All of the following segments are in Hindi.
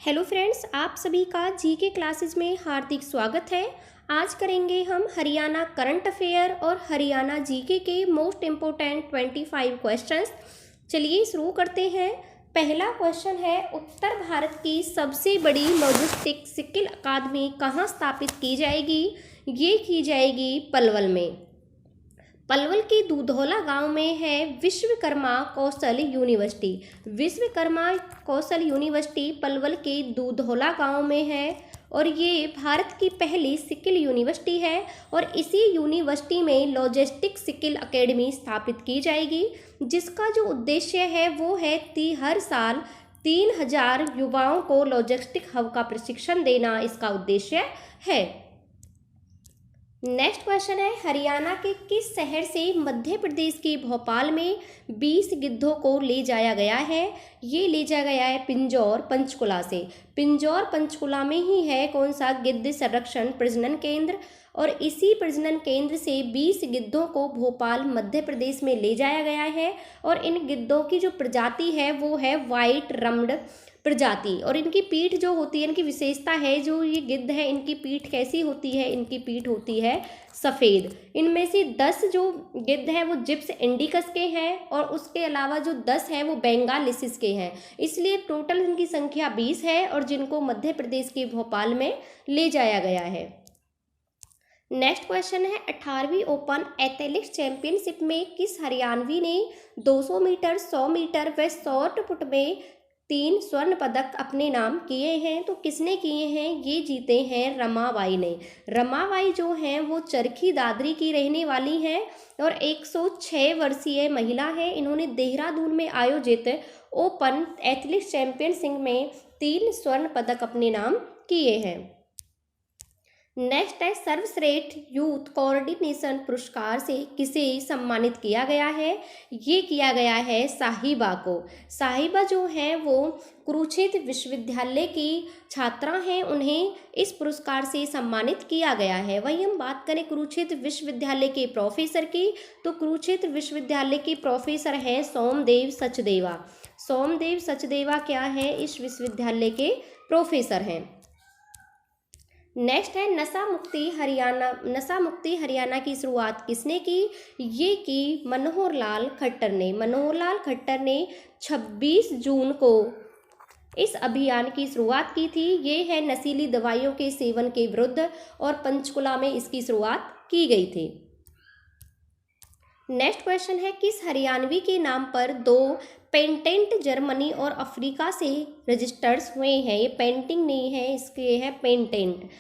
हेलो फ्रेंड्स, आप सभी का जीके क्लासेस में हार्दिक स्वागत है। आज करेंगे हम हरियाणा करंट अफेयर और हरियाणा जीके के मोस्ट इम्पोर्टेंट 25 क्वेश्चंस। चलिए शुरू करते हैं। पहला क्वेश्चन है, उत्तर भारत की सबसे बड़ी लॉजिस्टिक स्किल अकादमी कहाँ स्थापित की जाएगी? ये की जाएगी पलवल में। पलवल के दूधौला गांव में है विश्वकर्मा कौशल यूनिवर्सिटी। विश्वकर्मा कौशल यूनिवर्सिटी पलवल के दूधौला गांव में है और ये भारत की पहली स्किल यूनिवर्सिटी है और इसी यूनिवर्सिटी में लॉजिस्टिक स्किल एकेडमी स्थापित की जाएगी, जिसका जो उद्देश्य है वो है हर साल 3000 युवाओं को लॉजिस्टिक हब का प्रशिक्षण देना इसका उद्देश्य है। नेक्स्ट क्वेश्चन है, हरियाणा के किस शहर से मध्य प्रदेश के भोपाल में 20 गिद्धों को ले जाया गया है? ये ले जाया गया है पिंजौर पंचकुला से। पिंजौर पंचकुला में ही है कौन सा? गिद्ध संरक्षण प्रजनन केंद्र। और इसी प्रजनन केंद्र से 20 गिद्धों को भोपाल मध्य प्रदेश में ले जाया गया है और इन गिद्धों की जो प्रजाति है वो है वाइट रम्ड प्रजाति। और इनकी पीठ जो होती है, इनकी विशेषता है, जो ये गिद्ध है इनकी पीठ कैसी होती है? इनकी पीठ होती है सफ़ेद। इनमें से 10 जो गिद्ध हैं वो जिप्स इंडिकस के हैं और उसके अलावा जो 10 हैं वो बेंगालिसिस के हैं। इसलिए टोटल इनकी संख्या 20 है और जिनको मध्य प्रदेश के भोपाल में ले जाया गया है। नेक्स्ट क्वेश्चन है, 18वीं ओपन एथलेटिक्स चैंपियनशिप में किस हरियाणवी ने 200 मीटर, 100 मीटर व शॉर्ट पुट में 3 स्वर्ण पदक अपने नाम किए हैं? तो किसने किए हैं? ये जीते हैं रमाबाई ने। रमाबाई जो हैं वो चरखी दादरी की रहने वाली हैं और 106 वर्षीय महिला है। इन्होंने देहरादून में आयोजित ओपन एथलेटिक्स चैंपियनशिप में 3 स्वर्ण पदक अपने नाम किए हैं। नेक्स्ट है, सर्वश्रेष्ठ यूथ कोऑर्डिनेशन पुरस्कार से किसे सम्मानित किया गया है? ये किया गया है साहिबा को। साहिबा जो हैं वो कुरुक्षेत्र विश्वविद्यालय की छात्रा हैं, उन्हें इस पुरस्कार से सम्मानित किया गया है। वहीं हम बात करें कुरुक्षेत्र विश्वविद्यालय के प्रोफेसर की, तो कुरुक्षेत्र विश्वविद्यालय के प्रोफेसर हैं सोमदेव सचदेवा। सोमदेव सचदेवा क्या है? इस विश्वविद्यालय के प्रोफेसर हैं। नेक्स्ट है, नशा मुक्ति हरियाणा की शुरुआत किसने की? ये की मनोहर लाल खट्टर ने। मनोहर लाल खट्टर ने 26 जून को इस अभियान की शुरुआत की थी। ये है नशीली दवाइयों के सेवन के विरुद्ध और पंचकुला में इसकी शुरुआत की गई थी। नेक्स्ट क्वेश्चन है, किस हरियाणवी के नाम पर 2 पेटेंट जर्मनी और अफ्रीका से रजिस्टर्स हुए हैं? ये पेंटिंग नहीं है, इसके है पेटेंट।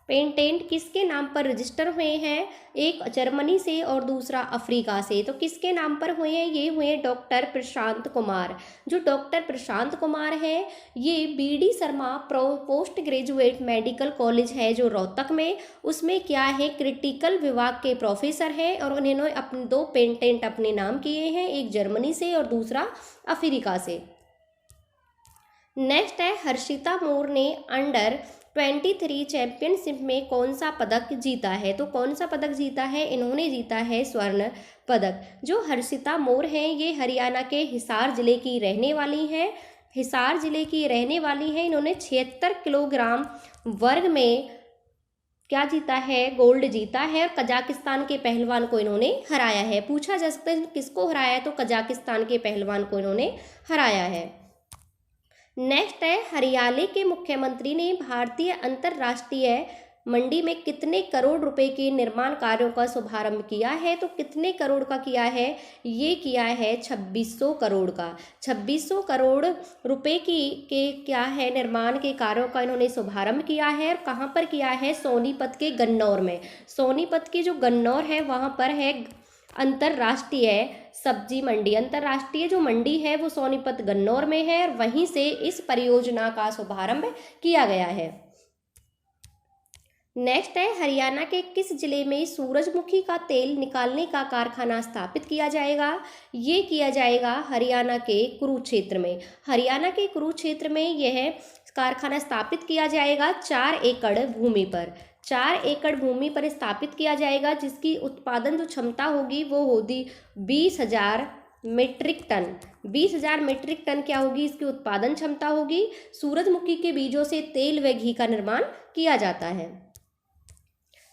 पेटेंट किसके नाम पर रजिस्टर हुए हैं? एक जर्मनी से और दूसरा अफ्रीका से। तो किसके नाम पर हुए हैं? ये हुए डॉक्टर प्रशांत कुमार। जो डॉक्टर प्रशांत कुमार है ये BD Sharma post graduate medical college है जो रोहतक में, उसमें क्या है क्रिटिकल विभाग के प्रोफेसर हैं और उन्होंने अपने 2 पेटेंट अपने नाम किए हैं, एक जर्मनी से और दूसरा अफ्रीका से। नेक्स्ट है, हर्षिता मोर ने अंडर 23 चैंपियनशिप में कौन सा पदक जीता है? तो कौन सा पदक जीता है? इन्होंने जीता है स्वर्ण पदक। जो हर्षिता मोर हैं ये हरियाणा के हिसार जिले की रहने वाली हैं। हिसार जिले की रहने वाली हैं। इन्होंने 76 किलोग्राम वर्ग में क्या जीता है? गोल्ड जीता है और कजाकिस्तान के पहलवान को इन्होंने हराया है। पूछा जा सकता है किसको हराया है? तो कजाकिस्तान के पहलवान को इन्होंने हराया है। नेक्स्ट है, हरियाणा के मुख्यमंत्री ने भारतीय अंतर्राष्ट्रीय मंडी में कितने करोड़ रुपए के निर्माण कार्यों का शुभारंभ किया है? तो कितने करोड़ का किया है? ये किया है 2600 करोड़ का। 2600 करोड़ रुपए के क्या है निर्माण के कार्यों का इन्होंने शुभारंभ किया है। और कहाँ पर किया है? सोनीपत के गन्नौर में। सोनीपत की जो गन्नौर है वहाँ पर है अंतर्राष्ट्रीय सब्जी मंडी। अंतर्राष्ट्रीय जो मंडी है वो सोनीपत गन्नौर में है और वहीं से इस परियोजना का शुभारंभ किया गया है। नेक्स्ट है, हरियाणा के किस जिले में सूरजमुखी का तेल निकालने का कारखाना स्थापित किया जाएगा? ये किया जाएगा हरियाणा के कुरुक्षेत्र में। हरियाणा के कुरुक्षेत्र में यह कारखाना स्थापित किया जाएगा 4 एकड़ भूमि पर। 4 एकड़ भूमि पर स्थापित किया जाएगा, जिसकी उत्पादन जो क्षमता होगी वो होगी 20,000 मीट्रिक टन। 20,000 मीट्रिक टन क्या होगी इसकी उत्पादन क्षमता होगी। सूरजमुखी के बीजों से तेल व घी का निर्माण किया जाता है।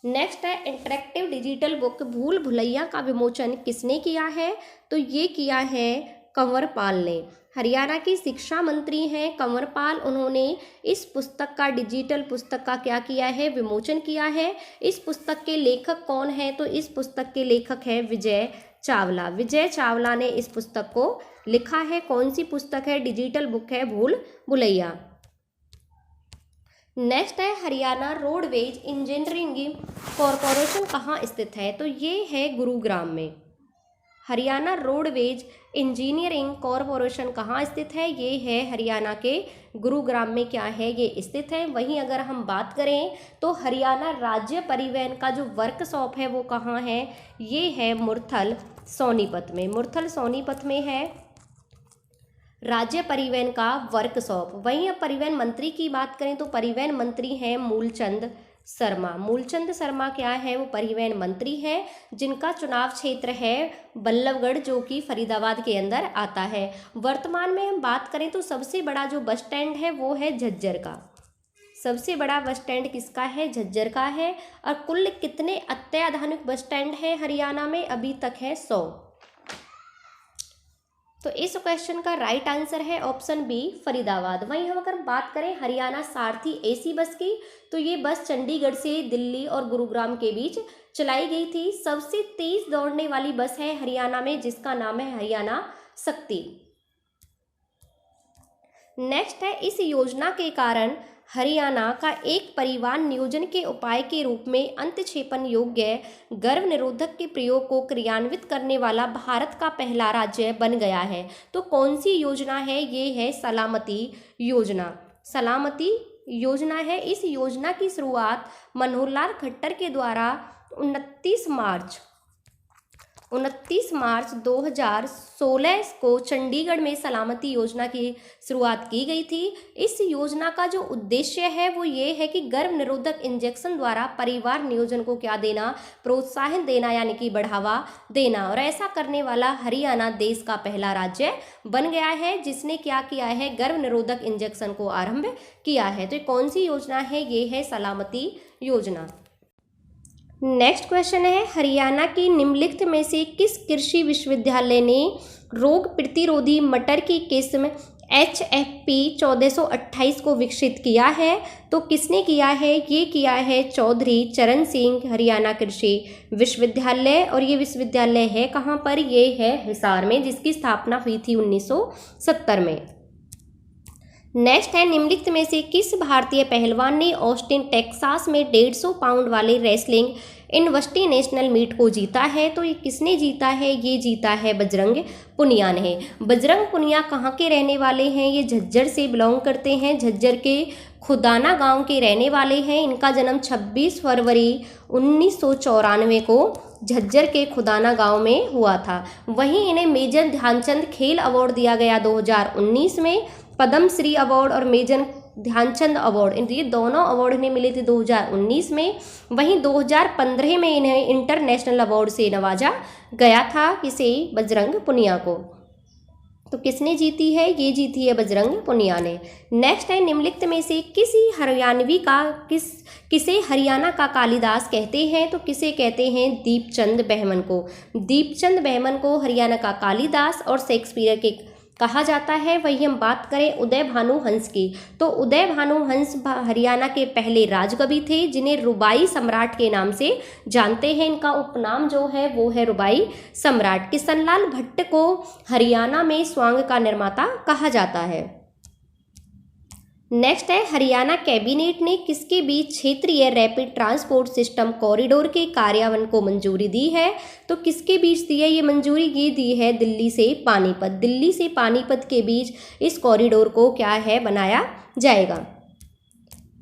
नेक्स्ट है इंटरेक्टिव डिजिटल बुक भूल भुलैया का विमोचन किसने किया है? तो ये किया है कंवरपाल ने। हरियाणा की शिक्षा मंत्री हैं कंवरपाल, उन्होंने इस पुस्तक का डिजिटल पुस्तक का क्या किया है? विमोचन किया है। इस पुस्तक के लेखक कौन है? तो इस पुस्तक के लेखक है विजय चावला। विजय चावला ने इस पुस्तक को लिखा है। कौन सी पुस्तक है? डिजिटल बुक है भूल भुलैया। नेक्स्ट है हरियाणा रोडवेज इंजीनियरिंग कॉरपोरेशन कहाँ स्थित है? तो ये है गुरुग्राम में। हरियाणा रोडवेज इंजीनियरिंग कॉरपोरेशन कहाँ स्थित है? ये है हरियाणा के गुरुग्राम में क्या है? ये स्थित है। वहीं अगर हम बात करें तो हरियाणा राज्य परिवहन का जो वर्कशॉप है वो कहाँ है? ये है मुरथल सोनीपत में। मुरथल सोनीपत में है राज्य परिवहन का वर्कशॉप। वहीं अब परिवहन मंत्री की बात करें तो परिवहन मंत्री हैं मूलचंद शर्मा। मूलचंद शर्मा क्या है? वो परिवहन मंत्री हैं जिनका चुनाव क्षेत्र है बल्लभगढ़, जो कि फरीदाबाद के अंदर आता है। वर्तमान में हम बात करें तो सबसे बड़ा जो बस स्टैंड है वो है झज्जर का। सबसे बड़ा बस स्टैंड किसका है? झज्जर का है। और कुल कितने अत्याधुनिक बस स्टैंड है हरियाणा में? अभी तक है 100। तो इस क्वेश्चन का राइट आंसर है ऑप्शन बी फरीदाबाद। वहीं हम अगर बात करें हरियाणा सारथी एसी बस की, तो ये बस चंडीगढ़ से दिल्ली और गुरुग्राम के बीच चलाई गई थी। सबसे तेज दौड़ने वाली बस है हरियाणा में जिसका नाम है हरियाणा शक्ति। नेक्स्ट है इस योजना के कारण हरियाणा का एक परिवार नियोजन के उपाय के रूप में अंतक्षेपण योग्य गर्भ निरोधक के प्रयोग को क्रियान्वित करने वाला भारत का पहला राज्य बन गया है। तो कौन सी योजना है? ये है सलामती योजना। सलामती योजना है। इस योजना की शुरुआत मनोहर लाल खट्टर के द्वारा 29 मार्च 2016 को चंडीगढ़ में सलामती योजना की शुरुआत की गई थी। इस योजना का जो उद्देश्य है वो ये है कि गर्भ निरोधक इंजेक्शन द्वारा परिवार नियोजन को क्या देना? प्रोत्साहन देना, यानी कि बढ़ावा देना। और ऐसा करने वाला हरियाणा देश का पहला राज्य बन गया है जिसने क्या किया है? गर्भ निरोधक इंजेक्शन को आरंभ किया है। तो कौन सी योजना है? ये है सलामती योजना। नेक्स्ट क्वेश्चन है हरियाणा की निम्नलिखित में से किस कृषि विश्वविद्यालय ने रोग प्रतिरोधी मटर की किस्म HFP 1428 को विकसित किया है? तो किसने किया है? ये किया है चौधरी चरण सिंह हरियाणा कृषि विश्वविद्यालय। और ये विश्वविद्यालय है कहाँ पर? ये है हिसार में, जिसकी स्थापना हुई थी 1970 में। नेक्स्ट है निम्नलिखित में से किस भारतीय पहलवान ने ऑस्टिन टेक्सास में 150 पाउंड वाले रेसलिंग यूनिवर्सिटी नेशनल मीट को जीता है? तो ये किसने जीता है? ये जीता है बजरंग पुनिया ने। बजरंग पुनिया कहाँ के रहने वाले हैं? ये झज्जर से बिलोंग करते हैं। झज्जर के खुदाना गांव के रहने वाले हैं। इनका जन्म 26 फरवरी 1994 को झज्जर के खुदाना गांव में हुआ था। वहीं इन्हें मेजर ध्यानचंद खेल अवार्ड दिया गया 2019 में। पद्मश्री अवार्ड और मेजर ध्यानचंद अवार्ड, ये दोनों अवार्ड इन्हें मिले थे 2019 में। वहीं 2015 में इन्हें इंटरनेशनल अवार्ड से नवाजा गया था। किसे? बजरंग पुनिया को। तो किसने जीती है? ये जीती है बजरंग पुनिया ने। नेक्स्ट है निम्नलिखित में से किसे हरियाणा का कालिदास कहते हैं? तो किसे कहते हैं? दीपचंद बहमन को। दीपचंद बहमन को हरियाणा का कालिदास और शेक्सपियर के कहा जाता है। वही हम बात करें उदय भानु हंस की, तो उदय भानु हंस हरियाणा के पहले राजकवि थे जिन्हें रुबाई सम्राट के नाम से जानते हैं। इनका उपनाम जो है वो है रुबाई सम्राट। किशनलाल भट्ट को हरियाणा में स्वांग का निर्माता कहा जाता है। नेक्स्ट है हरियाणा कैबिनेट ने किसके बीच क्षेत्रीय रैपिड ट्रांसपोर्ट सिस्टम कॉरिडोर के कार्यान्वयन को मंजूरी दी है? तो किसके बीच दी है ये मंजूरी? ये दी है दिल्ली से पानीपत। दिल्ली से पानीपत के बीच इस कॉरिडोर को क्या है? बनाया जाएगा।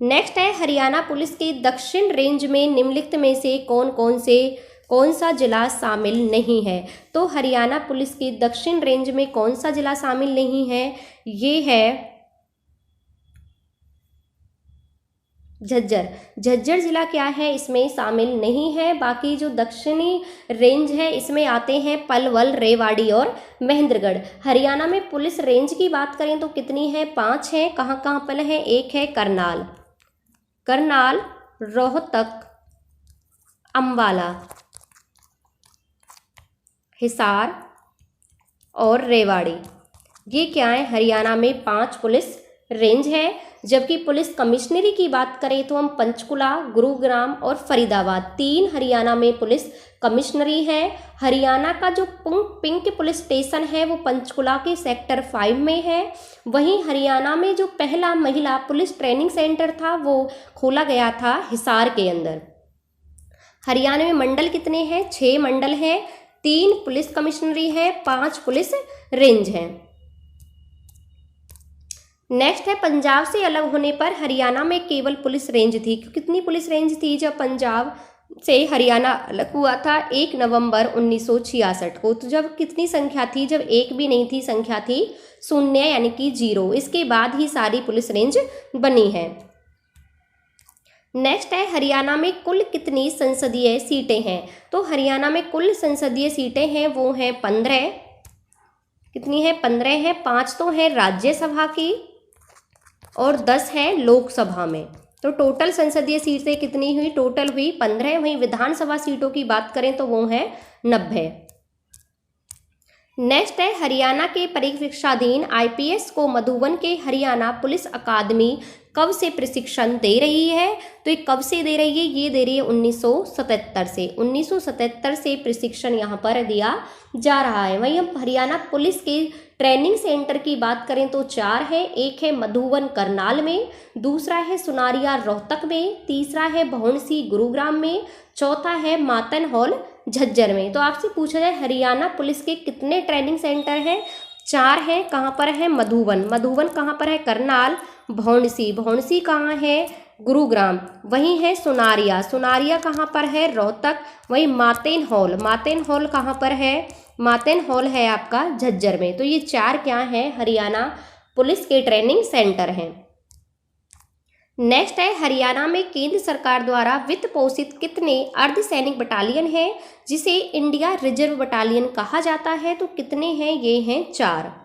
नेक्स्ट है हरियाणा पुलिस के दक्षिण रेंज में निम्नलिखित में से कौन सा जिला शामिल नहीं है? तो हरियाणा पुलिस के दक्षिण रेंज में कौन सा जिला शामिल नहीं है? ये है झज्जर। झज्जर जिला क्या है, इसमें शामिल नहीं है। बाकी जो दक्षिणी रेंज है इसमें आते हैं पलवल, रेवाड़ी और महेंद्रगढ़। हरियाणा में पुलिस रेंज की बात करें तो कितनी है, 5 है। कहाँ कहाँ पर है, एक है करनाल, रोहतक, अंबाला, हिसार और रेवाड़ी। ये क्या है, हरियाणा में 5 पुलिस रेंज है। जबकि पुलिस कमिश्नरी की बात करें तो हम पंचकुला, गुरुग्राम और फरीदाबाद 3 हरियाणा में पुलिस कमिश्नरी है। हरियाणा का जो पिंक पुलिस स्टेशन है वो पंचकुला के सेक्टर 5 में है। वहीं हरियाणा में जो पहला महिला पुलिस ट्रेनिंग सेंटर था वो खोला गया था हिसार के अंदर। हरियाणा में मंडल कितने हैं, 6 मंडल हैं, 3 पुलिस कमिश्नरी है, 5 पुलिस रेंज हैं। नेक्स्ट है, पंजाब से अलग होने पर हरियाणा में केवल पुलिस रेंज थी। कितनी पुलिस रेंज थी जब पंजाब से हरियाणा अलग हुआ था, 1 नवंबर 1966 को। तो जब कितनी संख्या थी, जब 1 भी नहीं थी, संख्या थी 0 यानी कि 0। इसके बाद ही सारी पुलिस रेंज बनी है। नेक्स्ट है, हरियाणा में कुल कितनी संसदीय सीटें हैं। तो हरियाणा में कुल संसदीय सीटें हैं वो हैं 15। कितनी है, 15 है। 5 तो है राज्यसभा की और 10 है लोकसभा में। तो टोटल संसदीय सीटें कितनी हुई, टोटल हुई 15। वहीं विधानसभा सीटों की बात करें तो वो है 90। नेक्स्ट है, हरियाणा के परिवीक्षाधीन IPS को मधुबन के हरियाणा पुलिस अकादमी कब से प्रशिक्षण दे रही है। तो ये कब से दे रही है, ये दे रही है 1977 से। 1977 से प्रशिक्षण यहाँ पर दिया जा रहा है। वहीं हम हरियाणा पुलिस के ट्रेनिंग सेंटर की बात करें तो 4 है। एक है मधुबन करनाल में, दूसरा है सुनारिया रोहतक में, तीसरा है भौंडसी गुरुग्राम में, चौथा है मातन हॉल झज्जर में। तो आपसे पूछा जाए हरियाणा पुलिस के कितने ट्रेनिंग सेंटर हैं, 4 हैं। कहाँ पर है, मधुबन, मधुबन कहाँ पर है, करनाल, भौंडसी कहाँ है, गुरुग्राम, वहीं है सुनारिया, सुनारिया कहाँ पर है, रोहतक, वहीं मातेन हॉल कहाँ पर है, मातेन हॉल है आपका झज्जर में। तो ये 4 क्या हैं, हरियाणा पुलिस के ट्रेनिंग सेंटर हैं। नेक्स्ट है, हरियाणा में केंद्र सरकार द्वारा वित्त पोषित कितने अर्धसैनिक बटालियन हैं जिसे इंडिया रिजर्व बटालियन कहा जाता है। तो कितने हैं, ये हैं 4।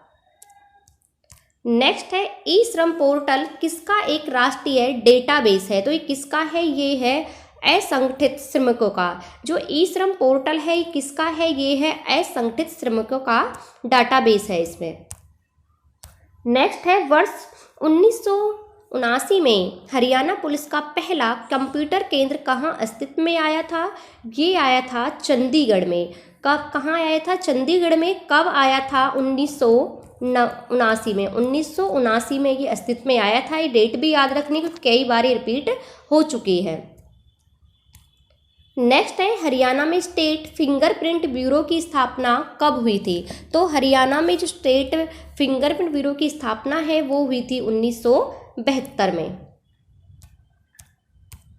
नेक्स्ट है, ई श्रम पोर्टल किसका एक राष्ट्रीय डेटाबेस है। तो ये किसका है, ये है असंगठित श्रमिकों का। जो ई श्रम पोर्टल है ये किसका है, ये है असंगठित श्रमिकों का डाटाबेस है इसमें। नेक्स्ट है, वर्ष 1979 में हरियाणा पुलिस का पहला कंप्यूटर केंद्र कहाँ अस्तित्व में आया था। ये आया था चंडीगढ़ में। कहाँ आया था, चंडीगढ़ में। कब आया था, 1979 में। 1979 में ये अस्तित्व में आया था। ये डेट भी याद रखने की, कई बार रिपीट हो चुकी है। नेक्स्ट है, हरियाणा में स्टेट फिंगरप्रिंट ब्यूरो की स्थापना कब हुई थी। तो हरियाणा में जो स्टेट फिंगरप्रिंट ब्यूरो की स्थापना है वो हुई थी 1972 में।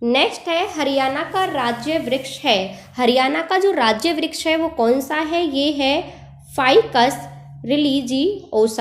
नेक्स्ट है, हरियाणा का राज्य वृक्ष है। हरियाणा का जो राज्य वृक्ष है वो कौन सा है, ये है फाइकस रिलीजियोसा।